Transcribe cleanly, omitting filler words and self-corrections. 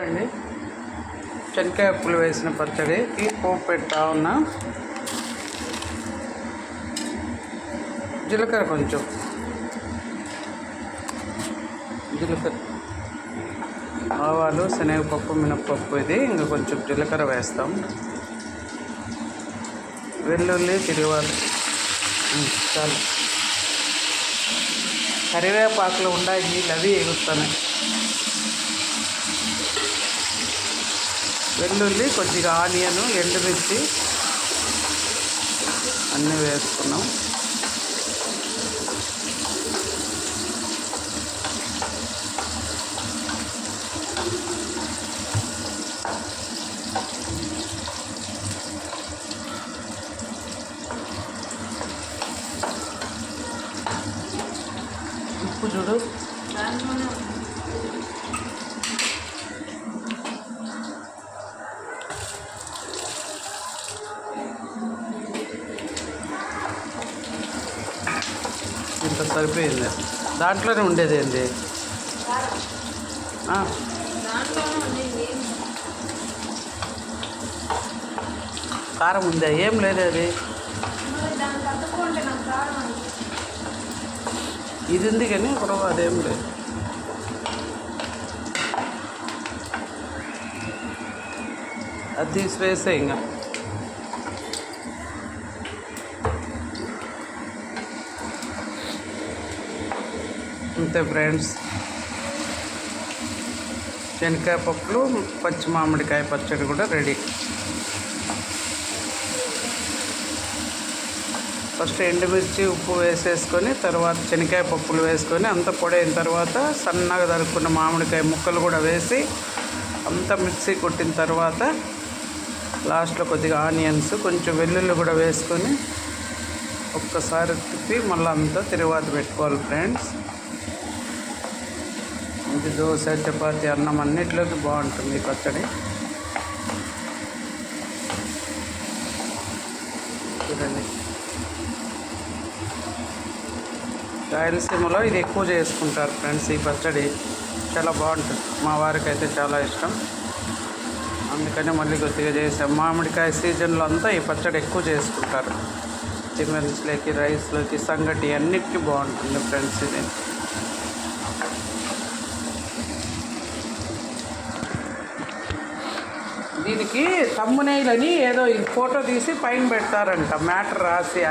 అండి శనక్కాయ పులు వేసిన పచ్చడికి పోపు పెడతా ఉన్నా. జీలకర్ర కొంచెం ఆవాలు, శనగపప్పు, మినప్పప్పు, ఇది ఇంకా కొంచెం జీలకర్ర వేస్తాం. వెల్లుల్లి, తిరువాలు చాలు. కరివేపాకులు ఉన్నాయి, నీళ్ళు అవి ఎగుతున్నాయి. వెల్లుల్లి, కొద్దిగా ఆనియను, ఎండుమిర్చి అన్నీ వేసుకున్నాం. ఉప్పు చూడు, ఇంత సరిపోయింది. దాంట్లోనే ఉండేది ఏంది? కారం ఉందా? ఏం లేదు, అది ఇది ఉంది కానీ ఇప్పుడు అదేం లేదు. అది తీసివేసే ఇంకా. అంతే ఫ్రెండ్స్, శనక్కాయ పప్పులు, పచ్చి మామిడికాయ పచ్చడి కూడా రెడీ. ఫస్ట్ ఎండుమిర్చి, ఉప్పు వేసేసుకొని తర్వాత శనక్కాయ పప్పులు వేసుకొని అంత పొడైన తర్వాత సన్నగా తరుక్కున్న మామిడికాయ ముక్కలు కూడా వేసి అంతా మిక్సీ కొట్టిన తర్వాత లాస్ట్లో కొద్దిగా ఆనియన్స్, కొంచెం వెల్లుల్లి కూడా వేసుకొని ఒక్కసారి తిప్పి మళ్ళీ అంతా తిరువాత పెట్టుకోవాలి ఫ్రెండ్స్. ఇది దోశ, చపాతి, అన్నం అన్నిటిలోకి బాగుంటుంది ఈ పచ్చడి. చూడండి, రాయలసీమలో ఇది ఎక్కువ చేసుకుంటారు ఫ్రెండ్స్. ఈ పచ్చడి చాలా బాగుంటుంది, మా వారికి అయితే చాలా ఇష్టం, అందుకని మళ్ళీ కొద్దిగా చేసాం. మామిడికాయ సీజన్లో అంతా ఈ పచ్చడి ఎక్కువ చేసుకుంటారు. టిఫిన్స్లోకి, రైస్లోకి, సంగటి అన్నిటికీ బాగుంటుంది ఫ్రెండ్స్ ఇది. దీనికి తమ్మునైలని ఏదో ఫోటో తీసి పైన పెడతారంట, మ్యాటర్ రాసి.